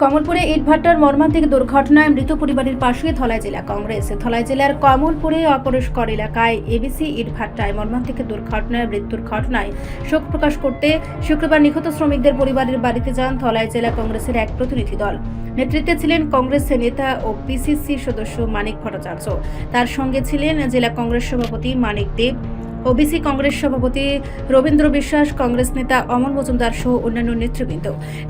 কমলপুরে ইটভাটার মর্মান্তিক দুর্ঘটনায় মৃত পরিবারের পাশে ধলাই জেলা কংগ্রেস। ধলাই জেলার কমলপুরে অপরিষ্কার এলাকায় এবিসি ইটভাটায় মর্মান্তিক দুর্ঘটনায় মৃত্যুর ঘটনায় শোক প্রকাশ করতে শুক্রবার নিহত শ্রমিকদের পরিবারের বাড়িতে যান ধলাই জেলা কংগ্রেসের এক প্রতিনিধি দল। নেতৃত্বে ছিলেন কংগ্রেস নেতা ও পিসিসি সদস্য মানিক ভট্টাচার্য। তার সঙ্গে ছিলেন জেলা কংগ্রেস সভাপতি মানিক দেব, ওবিসি কংগ্রেস সভাপতি রবীন্দ্র বিশ্বাস, কংগ্রেস নেতা অমল মজুমদার সহ অন্যান্য নেতৃবৃন্দ।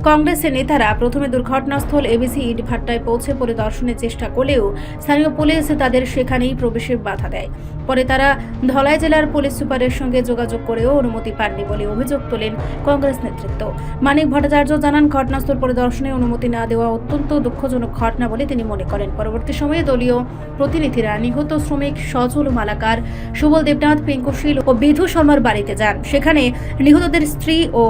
কংগ্রেসের নেতারা প্রথমে দুর্ঘটনাস্থল এবিসি ইটভাটায় পৌঁছে পরিদর্শনের চেষ্টা করলেও স্থানীয় পুলিশ তাদের সেখানেই প্রবেশে বাধা দেয়। পরে তারা ধলাই জেলার পুলিশ সুপারের সঙ্গে যোগাযোগ করেও অনুমতি পাননি বলে অভিযোগ তোলেন কংগ্রেস নেতৃত্ব। মানিক ভট্টাচার্য জানান, ঘটনাস্থল পরিদর্শনে অনুমতি না দেওয়া অত্যন্ত দুঃখজনক ঘটনা বলে তিনি মনে করেন। পরবর্তী সময়ে দলীয় প্রতিনিধিরা নিহত শ্রমিক সজল মালাকার, সুবল দেবনাথ, পিঙ্কু ও বিধু শর্মার বাড়িতে যান। সেখানে নিহতদের স্ত্রী ও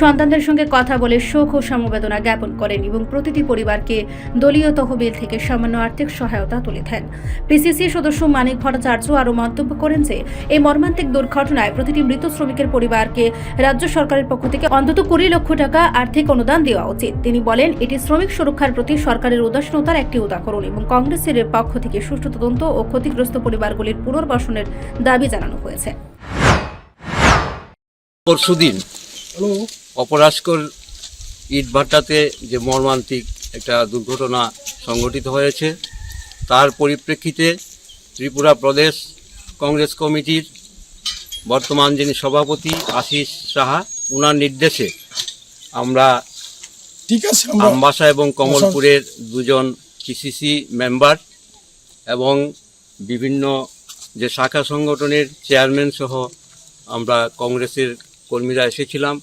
সন্তানদের সঙ্গে কথা বলে শোক ও সমবেদনা জ্ঞাপন করেন এবং প্রতিটি পরিবারকে দলীয় তহবিল থেকে সামান্য আর্থিক সহায়তা তুলে দেন। পিসিসি সদস্য মানিক ভট্টাচার্য আরও মন্তব্য করেন যে এই মর্মান্তিক দুর্ঘটনায় প্রতিটি মৃত শ্রমিকের পরিবারকে রাজ্য সরকারের পক্ষ থেকে অন্তত 20 লক্ষ টাকা আর্থিক অনুদান দেওয়া উচিত। তিনি বলেন, এটি শ্রমিক সুরক্ষার প্রতি সরকারের উদাসীনতার একটি উদাহরণ এবং কংগ্রেসের পক্ষ থেকে সুষ্ঠু তদন্ত ও ক্ষতিগ্রস্ত পরিবারগুলির পুনর্বাসনের দাবি জানানো হয়েছে। পরশুদিন অপরাস্কর ইটভাটাতে যে মর্মান্তিক একটা দুর্ঘটনা সংঘটিত হয়েছে, তার পরিপ্রেক্ষিতে ত্রিপুরা প্রদেশ কংগ্রেস কমিটির বর্তমান যিনি সভাপতি আশিস সাহা, ওনার নির্দেশে আমরা আমবাসা এবং কমলপুরের দুজন পিসিসি মেম্বার এবং বিভিন্ন যে শাখা সংগঠনের চেয়ারম্যান সহ আমরা কংগ্রেসের কর্মীরা এসেছিলাম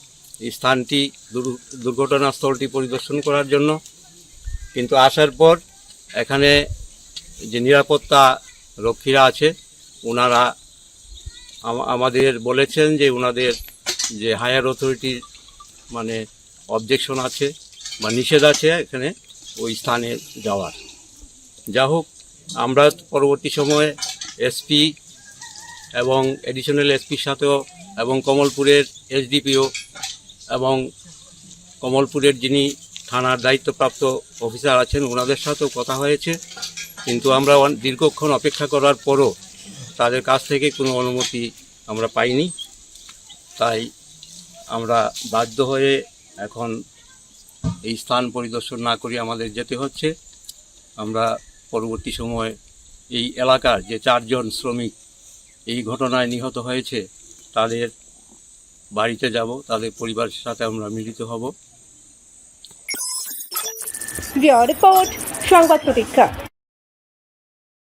এই স্থানটি দুর্ঘটনাস্থলটি পরিদর্শন করার জন্য। কিন্তু আসার পর এখানে যে নিরাপত্তা রক্ষীরা আছে ওনারা আমাদের বলেছেন যে ওনাদের যে হায়ার অথরিটির মানে অবজেকশন আছে বা নিষেধ আছে এখানে ওই স্থানে যাওয়ার। যা হোক, আমরা পরবর্তী সময়ে এসপি এবং এডিশনাল এসপির সাথেও এবং কমলপুরের এসডিপিও এবং কমলপুরের যিনি থানার দায়িত্বপ্রাপ্ত অফিসার আছেন ওনাদের সাথেও কথা হয়েছে, কিন্তু আমরা দীর্ঘক্ষণ অপেক্ষা করার পরও তাদের কাছ থেকে কোনো অনুমতি আমরা পাইনি। তাই আমরা বাধ্য হয়ে এখন এই স্থান পরিদর্শন না করে আমাদের যেতে হচ্ছে। আমরা পরবর্তী সময় এই এলাকার যে 4 জন শ্রমিক এই ঘটনায় নিহত হয়েছে তাদের বাড়িতে যাব, তাদের পরিবারের সাথে আমরা মিলিত হব। রিপোর্ট সংবাদ প্রতীক্ষা।